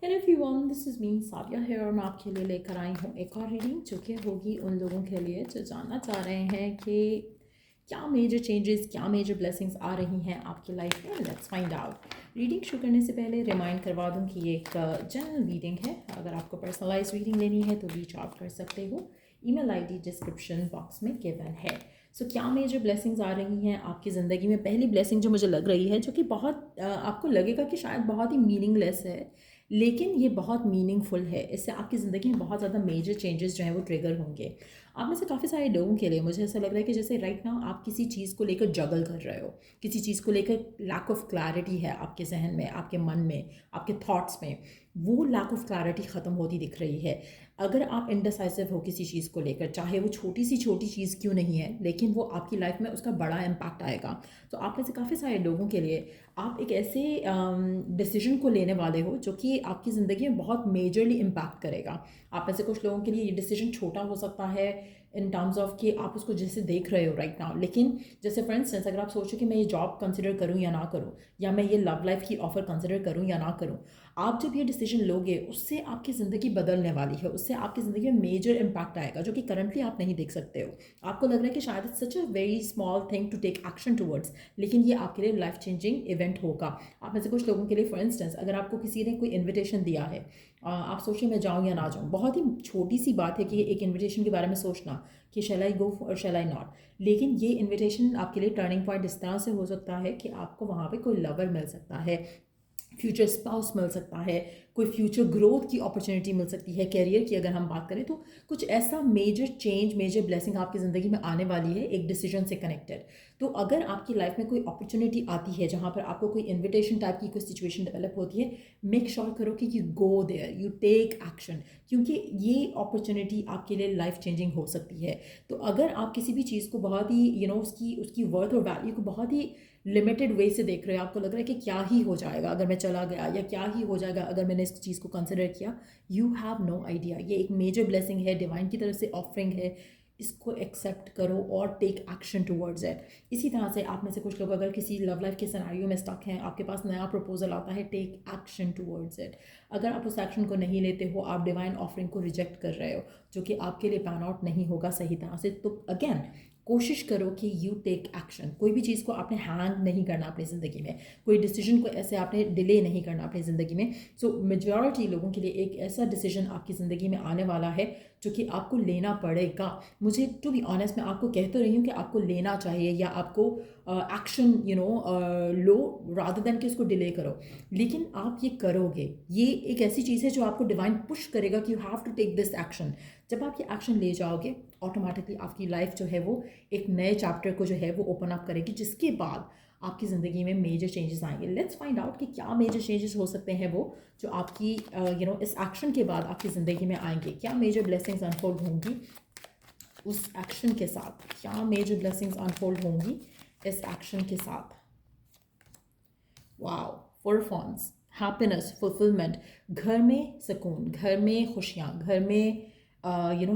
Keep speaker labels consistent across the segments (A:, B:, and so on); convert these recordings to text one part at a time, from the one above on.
A: Hello everyone, this is me Saviya है और मैं आपके लिए लेकर आई हूँ एक और रीडिंग जो कि होगी उन लोगों के लिए जो जानना चाह रहे हैं कि क्या मेजर चेंजेस, क्या मेजर ब्लेसिंग्स आ रही हैं आपकी लाइफ में। Let's find out. रीडिंग शुरू करने से पहले रिमाइंड करवा दूँ कि ये एक जनरल रीडिंग है। अगर आपको पर्सनलाइज रीडिंग लेनी है तो रीच आउट कर सकते हो। ईमेल आईडी डिस्क्रिप्शन बॉक्स में गिवन है। सो क्या मेजर ब्लेसिंग्स आ रही हैं आपकी ज़िंदगी में। पहली ब्लेसिंग जो मुझे लग रही है, जो कि बहुत आपको लगेगा कि शायद बहुत ही मीनिंगलेस है, लेकिन ये बहुत मीनिंगफुल है। इससे आपकी ज़िंदगी में बहुत ज़्यादा मेजर चेंजेस जो हैं वो ट्रिगर होंगे। आप में से काफ़ी सारे लोगों के लिए मुझे ऐसा लग रहा है कि जैसे राइट नाउ आप किसी चीज़ को लेकर जगल कर रहे हो, किसी चीज़ को लेकर लैक ऑफ क्लैरिटी है आपके जहन में, आपके मन में, आपके थॉट्स में। वो लैक ऑफ क्लैरिटी ख़त्म होती दिख रही है। अगर आप इनडिसाइसिव हो किसी चीज़ को लेकर, चाहे वो छोटी सी छोटी चीज़ क्यों नहीं है, लेकिन वो आपकी लाइफ में उसका बड़ा इम्पैक्ट आएगा। तो आप में से काफ़ी सारे लोगों के लिए आप एक ऐसे डिसीजन को लेने वाले हो जो कि आपकी ज़िंदगी में बहुत मेजरली इम्पैक्ट करेगा। आप में से कुछ लोगों के लिए ये डिसीजन छोटा हो सकता है इन टर्म्स ऑफ कि आप उसको जैसे देख रहे हो राइट नाउ, लेकिन जैसे फॉर इंस्टेंस अगर आप सोचो कि मैं ये जॉब कंसिडर करूँ या ना करूँ, या मैं ये लव लाइफ की ऑफ़र कंसिडर करूँ या ना करूँ, आप जब ये डिसीजन लोगे उससे आपकी ज़िंदगी बदलने वाली है। उससे आपकी ज़िंदगी में मेजर इम्पैक्ट आएगा जो कि करंटली आप नहीं देख सकते हो। आपको लग रहा है कि शायद it's such a very small thing to take action towards, लेकिन ये आपके लिए लाइफ चेंजिंग इवेंट होगा। आप में से कुछ लोगों के लिए फॉर इंस्टेंस अगर आपको किसी ने कोई इन्विटेशन दिया है, आप सोचिए मैं जाऊँ या ना जाऊँ। बहुत ही छोटी सी बात है कि एक इन्विटेशन के बारे में सोचना कि शैल आई गो और शैल आई नॉट, लेकिन ये इन्विटेशन आपके लिए टर्निंग पॉइंट इस तरह से हो सकता है कि आपको वहाँ पे कोई लवर मिल सकता है, फ्यूचर स्पाउस मिल सकता है, कोई फ्यूचर ग्रोथ की अपॉर्चुनिटी मिल सकती है। करियर की अगर हम बात करें तो कुछ ऐसा मेजर चेंज, मेजर ब्लेसिंग आपकी ज़िंदगी में आने वाली है एक डिसीजन से कनेक्टेड। तो अगर आपकी लाइफ में कोई अपॉर्चुनिटी आती है जहाँ पर आपको कोई इन्विटेशन टाइप की कोई सिचुएशन डेवलप होती है, मेक श्योर करो कि you go there, you take action, क्योंकि ये अपॉर्चुनिटी आपके लिए लाइफ चेंजिंग हो सकती है। तो अगर आप किसी भी चीज़ को बहुत ही उसकी उसकी वर्थ और वैल्यू को बहुत ही लिमिटेड वे से देख रहे हो, आपको लग रहा है कि क्या ही हो जाएगा अगर मैं चला गया, या क्या ही हो जाएगा अगर मैंने इस चीज़ को कंसिडर किया, यू हैव नो आइडिया। ये एक मेजर ब्लेसिंग है, डिवाइन की तरफ से ऑफरिंग है। इसको एक्सेप्ट करो और टेक एक्शन टूवर्ड्स इट। इसी तरह से आप में से कुछ लोग अगर किसी लव लाइफ के सिनेरियो में स्टक हैं, आपके पास नया प्रपोजल आता है, टेक एक्शन टूवर्ड्स इट। अगर आप उस एक्शन को नहीं लेते हो, आप डिवाइन ऑफरिंग को रिजेक्ट कर रहे हो, जो कि आपके लिए पैन आउट नहीं होगा सही तरह से। तो अगेन कोशिश करो कि यू टेक एक्शन। कोई भी चीज़ को आपने हैंग नहीं करना अपनी ज़िंदगी में, कोई डिसीजन को ऐसे आपने डिले नहीं करना अपनी ज़िंदगी में। सो मेजॉरिटी लोगों के लिए एक ऐसा डिसीजन आपकी ज़िंदगी में आने वाला है जो कि आपको लेना पड़ेगा। मुझे टू बी ऑनेस्ट, मैं आपको कह तो रही हूँ कि आपको लेना चाहिए या आपको एक्शन लो, रादर देन कि उसको डिले करो, लेकिन आप ये करोगे। ये एक ऐसी चीज़ है जो आपको डिवाइन पुश करेगा कि you have to take this action. जब आप ये एक्शन ले जाओगे, ऑटोमेटिकली आपकी लाइफ जो है वो एक नए चैप्टर को जो है वो ओपन अप करेगी, जिसके बाद आपकी ज़िंदगी में मेजर चेंजेस आएंगे। लेट्स फाइंड आउट कि क्या मेजर चेंजेस हो सकते हैं वो जो आपकी इस एक्शन के बाद आपकी ज़िंदगी में आएंगे। क्या मेजर ब्लेसिंग्स अनफोल्ड होंगी उस एक्शन के साथ, क्या मेजर ब्लेसिंग्स अनफोल्ड होंगी इस एक्शन के साथ। Wow, for fawns, happiness, fulfilment, घर में सुकून, घर में खुशियाँ, घर में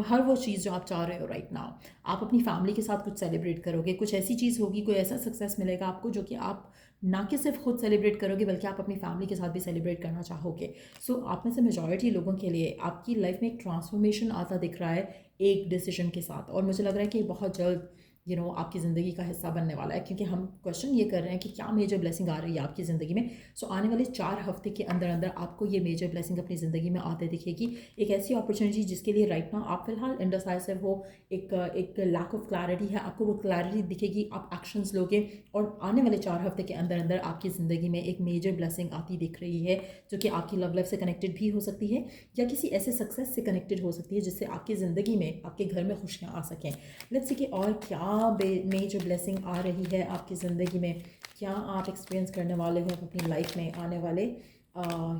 A: हर वो चीज़ जो आप चाह रहे हो राइट नाउ। आप अपनी फैमिली के साथ कुछ सेलिब्रेट करोगे, कुछ ऐसी चीज़ होगी, कोई ऐसा सक्सेस मिलेगा आपको जो कि आप ना कि सिर्फ खुद सेलिब्रेट करोगे बल्कि आप अपनी फैमिली के साथ भी सेलिब्रेट करना चाहोगे। सो आप में से मेजॉरिटी लोगों के लिए आपकी लाइफ में एक ट्रांसफॉर्मेशन आता दिख रहा है एक डिसीजन के साथ, और मुझे लग रहा है कि बहुत जल्द आपकी ज़िंदगी का हिस्सा बनने वाला है, क्योंकि हम क्वेश्चन ये कर रहे हैं कि क्या मेजर ब्लेसिंग आ रही है आपकी ज़िंदगी में। सो आने वाले 4 हफ्ते के अंदर अंदर आपको ये मेजर ब्लेसिंग अपनी ज़िंदगी में आते दिखेगी। एक ऐसी अपॉर्चुनिटी जिसके लिए राइट नाउ आप फिलहाल इंडिसाइसिव हो, एक लैक ऑफ क्लैरिटी है, आपको वो क्लैरिटी दिखेगी, आप एक्शंस लोगे, और आने वाले 4 हफ्ते के अंदर अंदर आपकी ज़िंदगी में एक मेजर ब्लेसिंग आती दिख रही है, जो कि आपकी लव लाइफ से कनेक्टेड भी हो सकती है या किसी ऐसे सक्सेस से कनेक्टेड हो सकती है जिससे आपकी ज़िंदगी में, आपके घर में खुशियाँ आ सकें। लेट्स सी कि और क्या मेजर ब्लेसिंग आ रही है आपकी ज़िंदगी में, क्या आप एक्सपीरियंस करने वाले हो अपनी लाइफ में आने वाले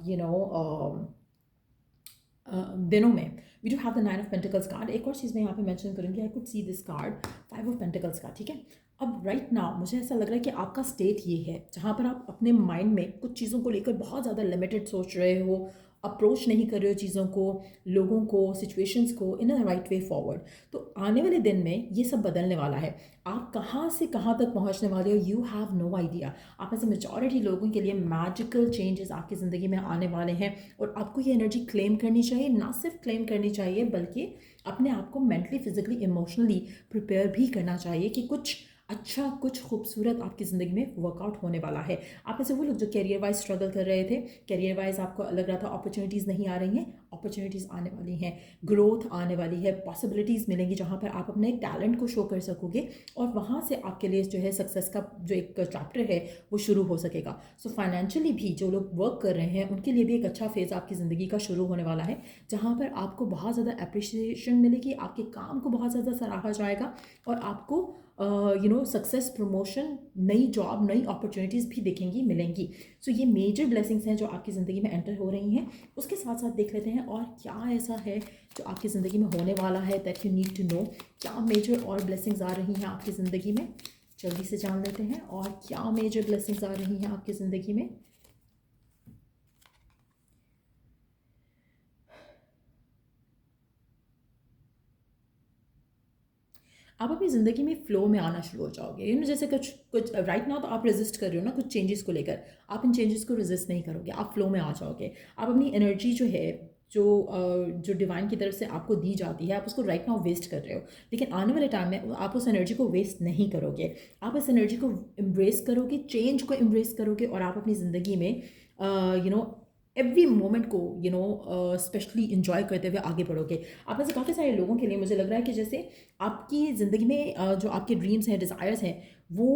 A: यू नो दिनों में। We do have the 9 of pentacles card. एक और चीज़ मैं यहाँ पे मेंशन करूँगी, I could see this card 5 of pentacles का, ठीक है। अब राइट नाउ मुझे ऐसा लग रहा है कि आपका स्टेट ये है जहाँ पर आप अपने माइंड में कुछ चीज़ों को लेकर बहुत ज़्यादा लिमिटेड सोच रहे हो, अप्रोच नहीं कर रहे हो चीज़ों को, लोगों को, सिचुएशंस को इन अ राइट वे फॉरवर्ड। तो आने वाले दिन में ये सब बदलने वाला है। आप कहाँ से कहाँ तक पहुँचने वाले हो, यू हैव नो आइडिया। आप में से मेजॉरिटी लोगों के लिए मैजिकल चेंजेस आपकी ज़िंदगी में आने वाले हैं, और आपको ये एनर्जी क्लेम करनी चाहिए। ना सिर्फ क्लेम करनी चाहिए बल्कि अपने आप को मेंटली, फिजिकली, इमोशनली प्रिपेयर भी करना चाहिए कि कुछ अच्छा, कुछ खूबसूरत आपकी ज़िंदगी में वर्कआउट होने वाला है। आप में से वो लोग जो करियर वाइज स्ट्रगल कर रहे थे, करियर वाइज आपको लग रहा था अपॉर्चुनिटीज़ नहीं आ रही हैं, अपॉर्चुनिटीज़ आने वाली हैं, ग्रोथ आने वाली है, पॉसिबिलिटीज़ मिलेंगी जहाँ पर आप अपने टैलेंट को शो कर सकोगे, और वहाँ से आपके लिए जो है सक्सेस का जो एक चैप्टर है वो शुरू हो सकेगा। सो फाइनेंशियली भी जो लोग वर्क कर रहे हैं उनके लिए भी एक अच्छा फेज़ आपकी ज़िंदगी का शुरू होने वाला है, जहाँ पर आपको बहुत ज़्यादा अप्रिसिएशन मिलेगी, आपके काम को बहुत ज़्यादा सराहा जाएगा, और आपको सक्सेस, प्रमोशन, नई जॉब, नई अपॉर्चुनिटीज़ भी देखेंगी, मिलेंगी। सो ये मेजर ब्लेसिंग्स हैं जो आपकी ज़िंदगी में एंटर हो रही हैं। उसके साथ साथ देख लेते हैं और क्या ऐसा है जो आपकी ज़िंदगी में होने वाला है, that you need to know. क्या मेजर और ब्लेसिंग्स आ रही हैं आपकी ज़िंदगी में, जल्दी से जान लेते हैं। और क्या मेजर ब्लेसिंग्स आ रही हैं आपकी ज़िंदगी में। आप अपनी ज़िंदगी में फ़्लो में आना शुरू हो जाओगे। जैसे कुछ कुछ राइट नाउ तो आप रेजिस्ट कर रहे हो ना कुछ चेंजेस को लेकर, आप इन चेंजेस को रेजिस्ट नहीं करोगे, आप फ़्लो में आ जाओगे। आप अपनी एनर्जी जो है, जो डिवाइन की तरफ से आपको दी जाती है, आप उसको राइट नाउ वेस्ट कर रहे हो, लेकिन आने वाले टाइम में आप उस एनर्जी को वेस्ट नहीं करोगे। आप इस एनर्जी को एम्ब्रेस करोगे, चेंज को एम्ब्रेस करोगे, और आप अपनी ज़िंदगी में एवरी मोमेंट को स्पेशली इंजॉय करते हुए आगे बढ़ोगे। आप में से काफ़ी सारे लोगों के लिए मुझे लग रहा है कि जैसे आपकी ज़िंदगी में जो आपके ड्रीम्स हैं, डिज़ायर्स हैं, वो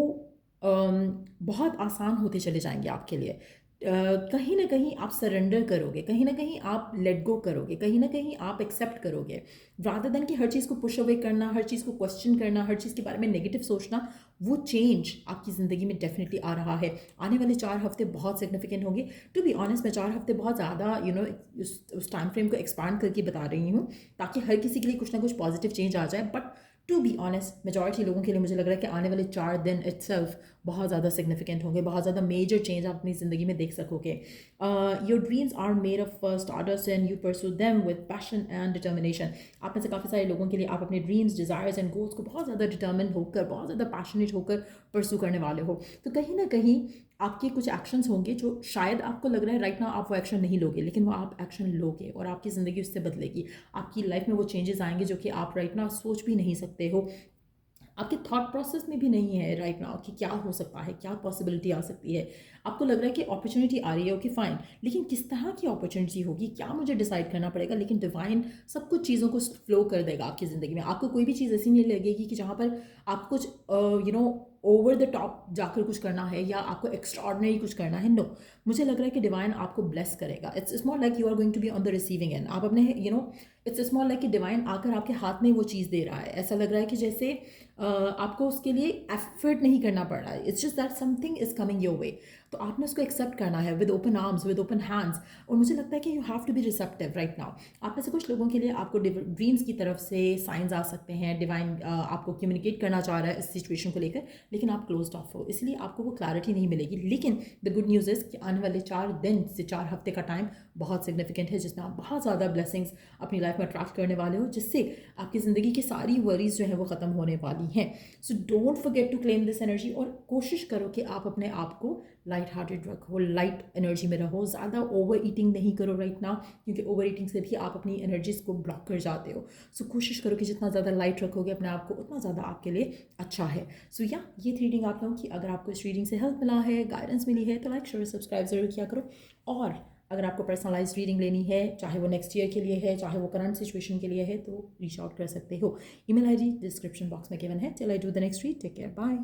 A: बहुत आसान होते चले जाएंगे आपके लिए। कहीं ना कहीं आप सरेंडर करोगे, कहीं ना कहीं आप लेट गो करोगे, कहीं ना कहीं आप एक्सेप्ट करोगे, रादर देन कि हर चीज़ को पुश अवे करना, हर चीज़ को क्वेश्चन करना, हर चीज़ के बारे में नेगेटिव सोचना। वो चेंज आपकी ज़िंदगी में डेफिनेटली आ रहा है। आने वाले 4 हफ्ते बहुत सिग्निफिकेंट होंगे। टू बी ऑनेस्ट, मैं 4 हफ्ते बहुत ज़्यादा उस टाइम फ्रेम को एक्सपांड करके बता रही हूँ, ताकि हर किसी के लिए कुछ ना कुछ पॉजिटिव चेंज आ जाए। But to be honest, majority लोगों के लिए मुझे लग रहा है कि आने वाले 4 दिन इट्सेल्फ बहुत ज़्यादा सिग्निफिकेंट होंगे, बहुत ज़्यादा मेजर चेंज आप अपनी ज़िंदगी में देख सकोगे। Your dreams are made of stardust and you pursue them with passion and determination. आप में से काफ़ी सारे लोगों के लिए आप अपने ड्रीम्स, डिज़ायर्स एंड गोल्स को बहुत ज़्यादा डिटर्मिन होकर, बहुत ज़्यादा पैशनेट होकर परस्यू करने वाले हो। तो कहीं ना कहीं आपके कुछ एक्शंस होंगे जो शायद आपको लग रहा है राइट नाउ आप वो एक्शन नहीं लोगे, लेकिन वो आप एक्शन लोगे और आपकी ज़िंदगी उससे बदलेगी। आपकी लाइफ में वो चेंजेस आएंगे जो कि आप राइट नाउ सोच भी नहीं सकते हो, आपके थॉट प्रोसेस में भी नहीं है राइट नाउ कि क्या हो सकता है, क्या पॉसिबिलिटी आ सकती है। आपको लग रहा है कि अपॉर्चुनिटी आ रही है, ओके फाइन, लेकिन किस तरह की अपॉर्चुनिटी होगी, क्या मुझे डिसाइड करना पड़ेगा। लेकिन डिवाइन सब कुछ चीज़ों को फ्लो कर देगा आपकी ज़िंदगी में। आपको कोई भी चीज़ ऐसी नहीं लगेगी कि जहाँ पर आप कुछ ओवर द टॉप जाकर कुछ करना है या आपको एक्स्ट्राऑर्डिनरी कुछ करना है। नो, मुझे लग रहा है कि डिवाइन आपको ब्लेस करेगा। It's more like you are going to be on the receiving end. आप अपने इट्स स्मॉल लाइक कि डिवाइन आकर आपके हाथ में वो चीज़ दे रहा है। ऐसा लग रहा है कि जैसे आपको उसके लिए एफर्ट नहीं करना पड़ रहा है, it's just that something is coming your way. तो आपने उसको एक्सेप्ट करना है with open arms, with open hands. और मुझे लगता है कि you have to be receptive right now. आप में से कुछ लोगों के लिए आपको ड्रीम्स की तरफ से साइंस आ सकते हैं, डिवाइन आपको कम्युनिकेट करना चाह रहा है इस सिचुएशन को लेकर, लेकिन आप क्लोज्ड ऑफ हो, इसलिए आपको वो क्लैरिटी नहीं मिलेगी। लेकिन द गुड न्यूज़ इज़ कि आने वाले 4 दिन से 4 हफ्ते का टाइम बहुत सिग्निफिकेंट है, जिसमें आप बहुत ज़्यादा ब्लेसिंग्स अपनी लाइफ में अट्रैक्ट करने वाले हो, जिससे आपकी ज़िंदगी की सारी वरीज जो है वो ख़त्म होने वाली हैं। So don't forget to claim this energy, और कोशिश करो कि आप अपने आप को लाइट हार्टेड रखो, लाइट एनर्जी में रहो। ज़्यादा ओवर ईटिंग नहीं करो राइट नाउ, क्योंकि ओवर ईटिंग से भी आप अपनी एनर्जीज को ब्लॉक कर जाते हो। सो कोशिश करो कि जितना ज़्यादा लाइट रखोगे अपने आप को, उतना ज़्यादा आपके लिए अच्छा है। सो या ये थी रीडिंग आप लोगों की। अगर आपको इस रीडिंग से हेल्प मिला है, गाइडेंस मिली है, तो लाइक शेयर सब्सक्राइब ज़रूर किया करो। और अगर आपको पर्सनलाइज्ड रीडिंग लेनी है, चाहे वो नेक्स्ट ईयर के लिए है, चाहे वो करंट सिचुएशन के लिए है, तो रीच आउट कर सकते हो। ईमेल आईडी डिस्क्रिप्शन बॉक्स में गिवन है। Till I do the next read, take care, bye.